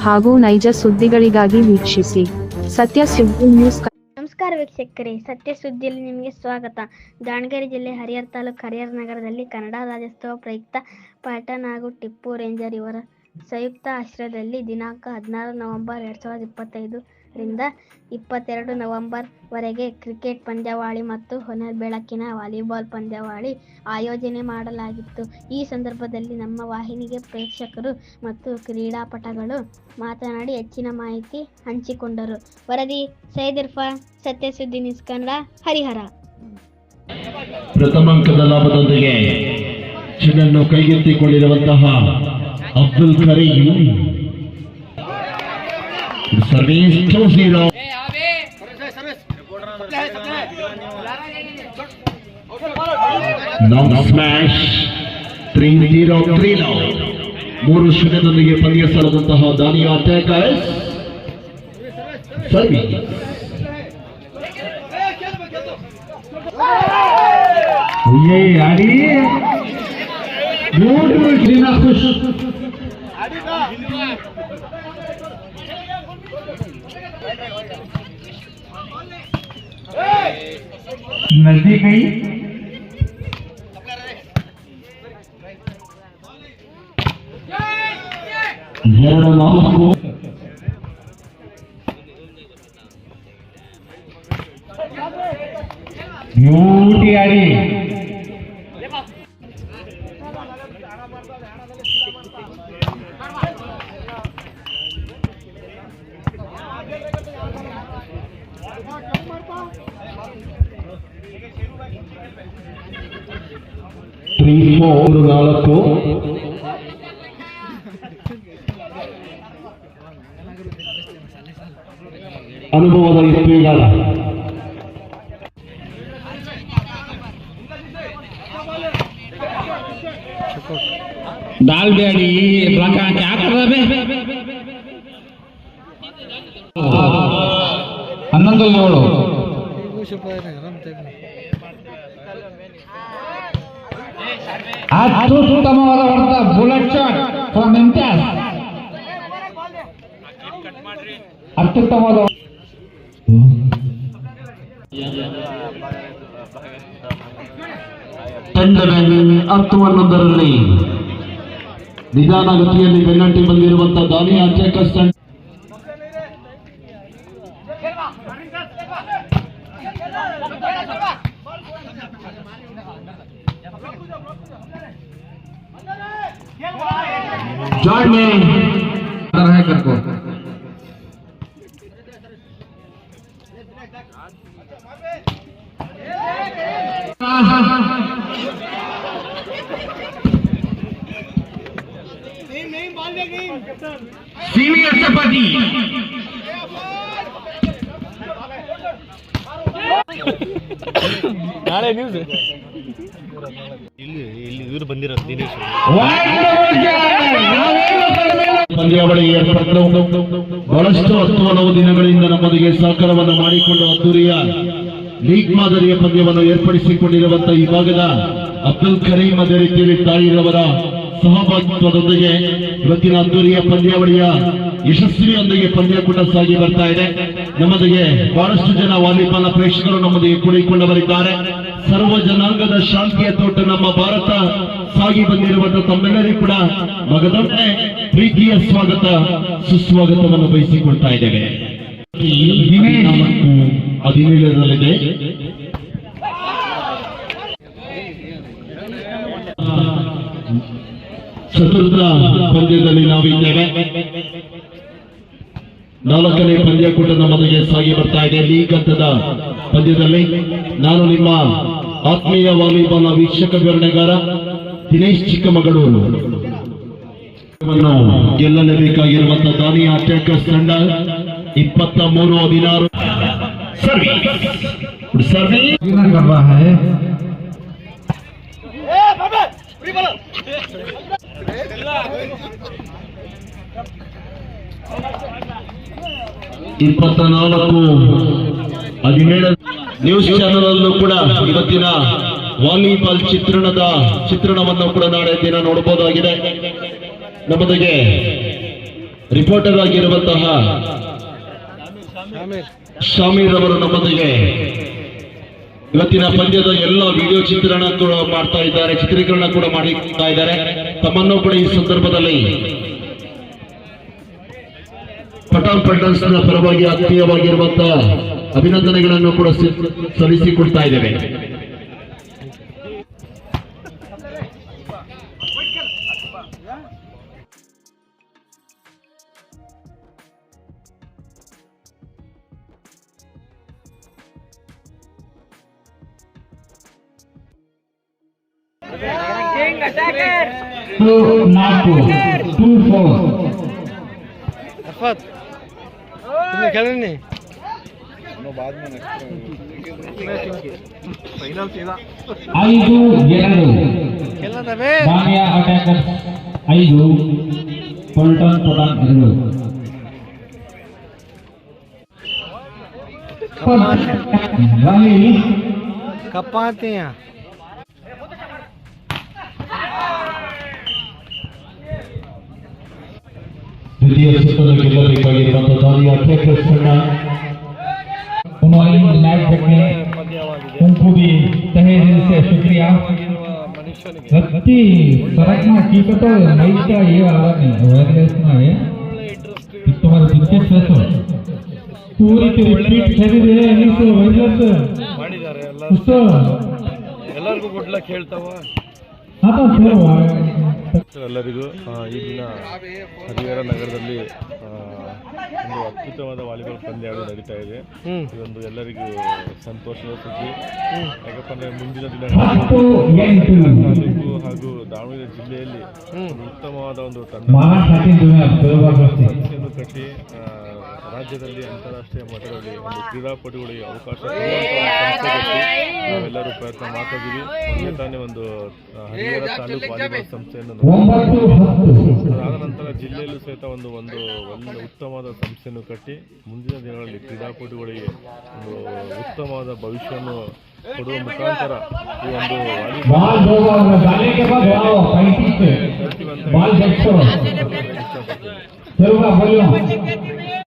ಹಾಗೂ ನೈಜ ಸುದ್ದಿಗಳಿಗಾಗಿ ವೀಕ್ಷಿಸಿ ಸತ್ಯ ಸುದ್ದಿ ನ್ಯೂಸ್. ನಮಸ್ಕಾರ ವೀಕ್ಷಕರೇ, ಸತ್ಯ ಸುದ್ದಿಯಲ್ಲಿ ನಿಮಗೆ ಸ್ವಾಗತ. ದಾವಣಗೆರೆ ಜಿಲ್ಲೆ ಹರಿಹರ ತಾಲೂಕು ಹರಿಹರ ನಗರದಲ್ಲಿ ಕನ್ನಡ ರಾಜ್ಯೋತ್ಸವ ಪ್ರಯುಕ್ತ ಪಾಟನ್ ಹಾಗೂ ಟಿಪ್ಪು ರೇಂಜರ್ ಇವರ ಸಂಯುಕ್ತ ಆಶ್ರಯದಲ್ಲಿ ದಿನಾಂಕ 16 ನವೆಂಬರ್ 2025 ರಿಂದ 22 ನವೆಂಬರ್ ವರೆಗೆ ಕ್ರಿಕೆಟ್ ಪಂದ್ಯಾವಳಿ ಮತ್ತು ಹೊನ ಬೆಳಕಿನ ವಾಲಿಬಾಲ್ ಪಂದ್ಯಾವಳಿ ಆಯೋಜನೆ ಮಾಡಲಾಗಿತ್ತು. ಈ ಸಂದರ್ಭದಲ್ಲಿ ನಮ್ಮ ವಾಹಿನಿಗೆ ಪ್ರೇಕ್ಷಕರು ಮತ್ತು ಕ್ರೀಡಾಪಟುಗಳು ಮಾತನಾಡಿ ಹೆಚ್ಚಿನ ಮಾಹಿತಿ ಹಂಚಿಕೊಂಡರು. ವರದಿ ಸೈಯದ್ ಇರ್ಫಾನ್, ಸತ್ಯ ಸುದ್ದಿ ನ್ಯೂಸ್ ಕನ್ನಡ, ಹರಿಹರ. ಪ್ರಥಮ ಅಂಕದ ಲಾಭದೊಂದಿಗೆ ಚೆಂಡನ್ನು ಕೈಗೆತ್ತಿಕೊಂಡಿರುವಂತಹ Abdul Karim service 2-0. Long smash 3-0 3-0 ಪಂದ್ಯ ಸಾಲದಂತಹ ದಾನಿಯ ಅಟ್ಯಾಕರ್ಸ್ ಸರ್ವಿಸ್ ಆಡಿ ಖುಷ್ नजदीक गई ब्यूटी आड़ी ನಾಲ್ಕು ಅನುಭವದ ಎತ್ತುಗಾರ दाल बेड़ी ब्लॉका क्या कर रहे हैं 11-7 ಅತ್ಯುತ್ತಮವಾದ ಹೊಡೆತ ಬುಲೆಟ್ ಶಾಟ್ ಫ್ರಮ್ ಇಮ್ತಿಯಾಜ್. ಅತ್ಯುತ್ತಮವಾದ ಹತ್ತುವನ್ನೊಂದರಲ್ಲಿ ನಿಧಾನಗತಿಯಲ್ಲಿ ಪೆನಾಲ್ಟಿ ಬಂದಿರುವಂತಹ ದಾನಿ ಅಟ್ಯಾಕರ್ಸ್ ತಂಡ जॉइन में है करको सीनियर चपाती नाಳೆ ನ್ಯೂಸ್ ಇಲ್ಲಿ ಇವರು ಬಂದಿರೋದು ದಿನೇಶ್ ಪಂದ್ಯಾವಳಿ ಏರ್ಪಟ್ಟು ಬಹಳಷ್ಟು 10 ದಿನಗಳಿಂದ ನಮ್ಮೊಂದಿಗೆ ಸಹಕಾರವನ್ನು ಮಾಡಿಕೊಂಡು ಅದ್ದೂರಿಯ ಲೀಗ್ ಮಾದರಿಯ ಪಂದ್ಯವನ್ನು ಏರ್ಪಡಿಸಿಕೊಂಡಿರುವಂತಹ ಈ ಭಾಗದ ಅಬ್ದುಲ್ ಕರೀಂ ಅದೇ ರೀತಿಯಲ್ಲಿ ತಾಯಿರವರ ಸಹಭಾಗಿತ್ವದೊಂದಿಗೆ ಇವತ್ತಿನ ಅದ್ದೂರಿಯ ಪಂದ್ಯಾವಳಿಯ ಯಶಸ್ವಿಯೊಂದಿಗೆ ಪಂದ್ಯಕೂಟ ಸಾಗಿ ಬರ್ತಾ ಇದೆ. ನಮ್ಮೊಂದಿಗೆ ಬಹಳಷ್ಟು ಜನ ವಾಲಿಬಾಲ್ ಪ್ರೇಕ್ಷಕರು ನಮ್ಮೊಂದಿಗೆ ಕೂಡಿಕೊಂಡು ಬರಿದ್ದಾರೆ. ಸರ್ವ ಜನಾಂಗದ ಶಾಂತಿಯ ತೋಟ ನಮ್ಮ ಭಾರತ ಸಾಗಿ ಬಂದಿರುವಂತಹ ತಮ್ಮೆಲ್ಲರಿಗೂ ಕೂಡ ಮಗದೊಮ್ಮೆ ಪ್ರೀತಿಯ ಸ್ವಾಗತ ಸುಸ್ವಾಗತವನ್ನು ಬಯಸಿಕೊಳ್ತಾ ಇದ್ದೇವೆ. 17ರಲ್ಲಿದೆ ಚತುರ್ಥ ಪಂದ್ಯದಲ್ಲಿ ನಾವಿದ್ದೇವೆ. 4ನೇ ಪಂದ್ಯಕೂಟ ನಮ್ಮೊಂದಿಗೆ ಸಾಗಿ ಬರ್ತಾ ಇದೆ. ಲೀಗ್ ಹಂತದ ಪಂದ್ಯದಲ್ಲಿ ನಾನು ನಿಮ್ಮ ಆತ್ಮೀಯ ವಾಲಿಬಾಲ್ ವೀಕ್ಷಕ ವಿವರಣೆಗಾರ ದಿನೇಶ್ ಚಿಕ್ಕಮಗಳೂರು ಗೆಲ್ಲಲೇಬೇಕಾಗಿರುವಂತಹ ದಾನಿ ಅಟ್ಯಾಕರ್ಸ್ ತಂಡ 23-16 24-17 ನ್ಯೂಸ್ ಚಾನೆಲ್ ಅಲ್ಲೂ ಕೂಡ ಇವತ್ತಿನ ವಾಲಿಬಾಲ್ ಚಿತ್ರಣವನ್ನು ಕೂಡ ನಾಳೆ ದಿನ ನೋಡಬಹುದಾಗಿದೆ. ನಮ್ಮೊಂದಿಗೆ ರಿಪೋರ್ಟರ್ ಆಗಿರುವಂತಹ ಶಾಮೀರ್ ಅವರು ನಮ್ಮೊಂದಿಗೆ ಇವತ್ತಿನ ಪಂದ್ಯದ ಎಲ್ಲ ವಿಡಿಯೋ ಚಿತ್ರೀಕರಣ ಕೂಡ ಮಾಡ್ತಾ ಇದ್ದಾರೆ, ಚಿತ್ರೀಕರಣ ಕೂಡ ಮಾಡ್ತಾ ಇದ್ದಾರೆ. ತಮ್ಮನ್ನು ಕೂಡ ಈ ಸಂದರ್ಭದಲ್ಲಿ ಪಠಾಣ್ ಪಲ್ಟನ್ಸ್ ನ ಪರವಾಗಿ ಆತ್ಮೀಯವಾಗಿರುವಂತಹ ಅಭಿನಂದನೆಗಳನ್ನು ಕೂಡ ಸಲ್ಲಿಸಿಕೊಡ್ತಾ ಇದ್ದೇವೆ. ಐದು ಎರಡು ಬಾನಿಯಾ ಅಟ್ಯಾಕರ್ಸ್ 5 ಪಲ್ಟನ್ ಪಠಾಣ್ 2 कपाते हैं ದ್ವಿತೀಯ ಸುತ್ತನ್ನು ಗೆಲ್ಲಬೇಕಾಗಿರುವಂತಹ ದಾನಿಯಾ ಅಟ್ಯಾಕರ್ಸ್ ತಂಡ उन्होंने मैच देखने उनको भी तहे दिल से शुक्रिया. रत्ती सरकना कीपतो नहीं का ये वाला नहीं वायरलेस ना है तुम्हारे विकेट से पूरी की रिपीट खेली है इस वायरलेस ಮಾಡಿದ್ದಾರೆ उसको ಎಲ್ಲರಿಗೂ ಗುಡ್ ಲಕ್ ಹೇಳ್ತಾವ. हाँ तो फिर ಎಲ್ಲರಿಗೂ ಈ ದಿನ ಹರಿಹರ ನಗರದಲ್ಲಿ ಒಂದು ಅದ್ಭುತವಾದ ವಾಲಿಬಾಲ್ ಪಂದ್ಯಾವಳಿ ನಡೀತಾ ಇದೆ. ಇದೊಂದು ಎಲ್ಲರಿಗೂ ಸಂತೋಷದ ಸುದ್ದಿ. ಯಾಕಪ್ಪ ಅಂದರೆ ಮುಂದಿನ ದಿನಗಳಲ್ಲಿ ಹಾಗೂ ದಾವಣಗೆರೆ ಜಿಲ್ಲೆಯಲ್ಲಿ ಒಂದು ಉತ್ತಮವಾದ ಒಂದು ತಂಡ ಸಂಸ್ಥೆಯನ್ನು ಕಟ್ಟಿ ರಾಜ್ಯದಲ್ಲಿ ಅಂತಾರಾಷ್ಟ್ರೀಯ ಮಟ್ಟದಲ್ಲಿ ಒಂದು ಕ್ರೀಡಾಪಟುಗಳಿಗೆ ಅವಕಾಶ ನಾವೆಲ್ಲರೂ ಪ್ರಯತ್ನ ಮಾಡ್ತಾ ಇದ್ದೀವಿ. ಮೊನ್ನೆ ತಾನೇ ಒಂದು ಹರಿಹರ ತಾಲೂಕು ವಾಲಿಬಾಲ್ ಸಂಸ್ಥೆಯನ್ನು ಅದಾದ ನಂತರ ಜಿಲ್ಲೆಯಲ್ಲೂ ಸಹಿತ ಒಂದು ಉತ್ತಮವಾದ ಸಂಸ್ಥೆಯನ್ನು ಕಟ್ಟಿ ಮುಂದಿನ ದಿನಗಳಲ್ಲಿ ಕ್ರೀಡಾಪಟುಗಳಿಗೆ ಒಂದು ಉತ್ತಮವಾದ ಭವಿಷ್ಯವನ್ನು ಕೊಡುವ ಮುಖಾಂತರ ಈ ಒಂದು ವಾಲಿಬಾಲ್